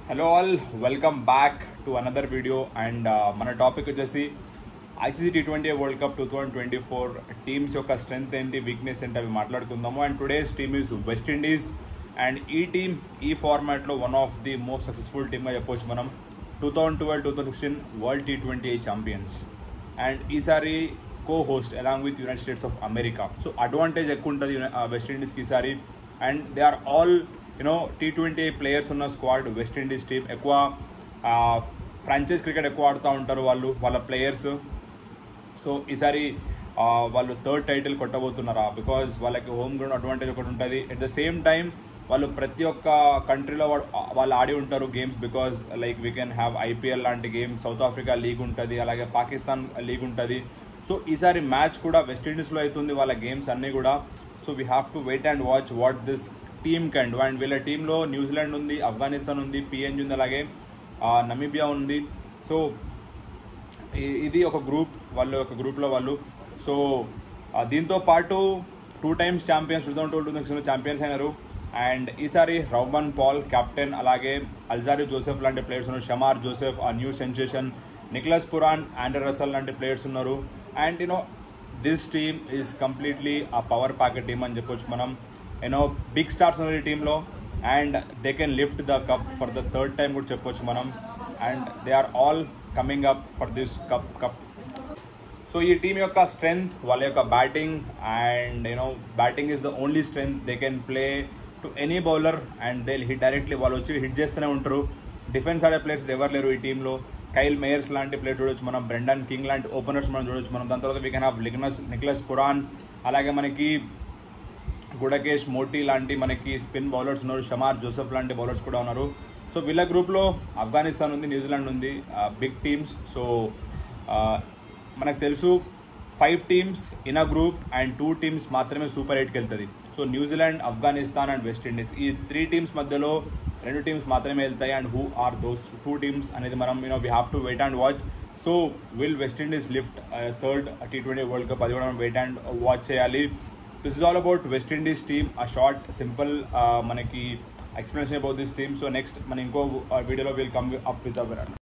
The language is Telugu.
Hello all, welcome back to another video. And మన టాపిక్ వచ్చేసి ICC T20 world cup 2024 teams యొక్క స్ట్రెంగ్త్ ఏంటి, వీక్నెస్ ఏంటి అవి మాట్లాడుకుందాము. And today's team is West Indies. And ఈ టీమ్ ఈ ఫార్మాట్లో one of the most successful టీమ్గా చెప్పవచ్చు మనం. 2012-2016 వరల్డ్ T20 ఛాంపియన్స్. అండ్ ఈసారి co-host along with United States of America. So advantage ఎక్కువ ఉంటుంది వెస్టిండీస్కి ఈసారి. And they are all T20 players ఉన్న స్క్వాడ్. వెస్టిండీస్ టీమ్ ఎక్కువ ఫ్రాంచైజ్ క్రికెట్ ఎక్కువ ఆడుతూ ఉంటారు వాళ్ళ ప్లేయర్స్. సో ఈసారి వాళ్ళు థర్డ్ టైటిల్ కొట్టబోతున్నారా, బికాజ్ వాళ్ళకి హోమ్ గ్రౌండ్ అడ్వాంటేజ్ ఒకటి ఉంటుంది. ఎట్ ద సేమ్ టైం వాళ్ళు ప్రతి ఒక్క కంట్రీలో వాళ్ళు ఆడి ఉంటారు games, because like we can have IPL లాంటి గేమ్స్, సౌత్ ఆఫ్రికా లీగ్ ఉంటుంది, అలాగే పాకిస్తాన్ లీగ్ ఉంటుంది. సో ఈసారి మ్యాచ్ కూడా వెస్టిండీస్లో అవుతుంది వాళ్ళ గేమ్స్ అన్నీ కూడా. So we have to wait and watch what this team can do. And వీళ్ళ టీంలో న్యూజిలాండ్ ఉంది, ఆఫ్ఘనిస్తాన్ ఉంది, PNG ఉంది, అలాగే నమీబియా ఉంది. సో ఇది ఒక గ్రూప్, ఒక గ్రూప్లో వాళ్ళు. సో దీంతో పాటు 2 times ఛాంపియన్స్ 2012 ఛాంపియన్స్ అయినారు. అండ్ ఈసారి రౌమన్ పాల్ కెప్టెన్, అలాగే అల్జారి జోసెఫ్ లాంటి ప్లేయర్స్ ఉన్నారు, Shamar Joseph a new sensation, Nicholas Pooran, Andre Russell లాంటి ప్లేయర్స్ ఉన్నారు. And this team is completely a power packet team అని చెప్పొచ్చు మనం. బిగ్ స్టార్స్ ఉన్నారు ఈ టీంలో. And they can lift the cup for the third time కూడా చెప్పొచ్చు మనం. And they are all coming up for this cup. So ఈ టీం యొక్క స్ట్రెంగ్త్ వాళ్ళ యొక్క batting. And batting is the only strength. They can play to any bowler and they hit directly. వాళ్ళు వచ్చి హిట్ చేస్తూనే ఉంటారు. డిఫెన్స్ ఆడే ప్లేయర్స్ ఎవరు లేరు ఈ టీంలో. కైల్ మేయర్స్ లాంటి ప్లేయర్ చూడొచ్చు మనం, బ్రెండన్ కింగ్ లాంటి ఓపెనర్స్ మనం చూడొచ్చు మనం. దాని తర్వాత we can have Nicholas Puran, అలాగే మనకి గుడకేష్ మోటీ లాంటి మనకి స్పిన్ బౌలర్స్ ఉన్నారు, షమార్ జోసెఫ్ లాంటి బౌలర్స్ కూడా ఉన్నారు. సో వీళ్ళ గ్రూప్లో ఆఫ్ఘనిస్తాన్ ఉంది, న్యూజిలాండ్ ఉంది, బిగ్ టీమ్స్. సో మనకు తెలుసు 5 teams in a group and 2 teams మాత్రమే సూపర్ 8కి వెళ్తుంది. So New Zealand, Afghanistan and West Indies, ఈ 3 teams మధ్యలో 2 teams మాత్రమే వెళ్తాయి. And who are those 2 teams అనేది మనం we have to wait and watch. So will West Indies lift third T20 world cup, అది కూడా మనం వెయిట్ అండ్ వాచ్ చేయాలి. This is all about West Indies team, a short simple మనకి explanation about this team. So next మనం ఇంకో వీడియోలో will come up with our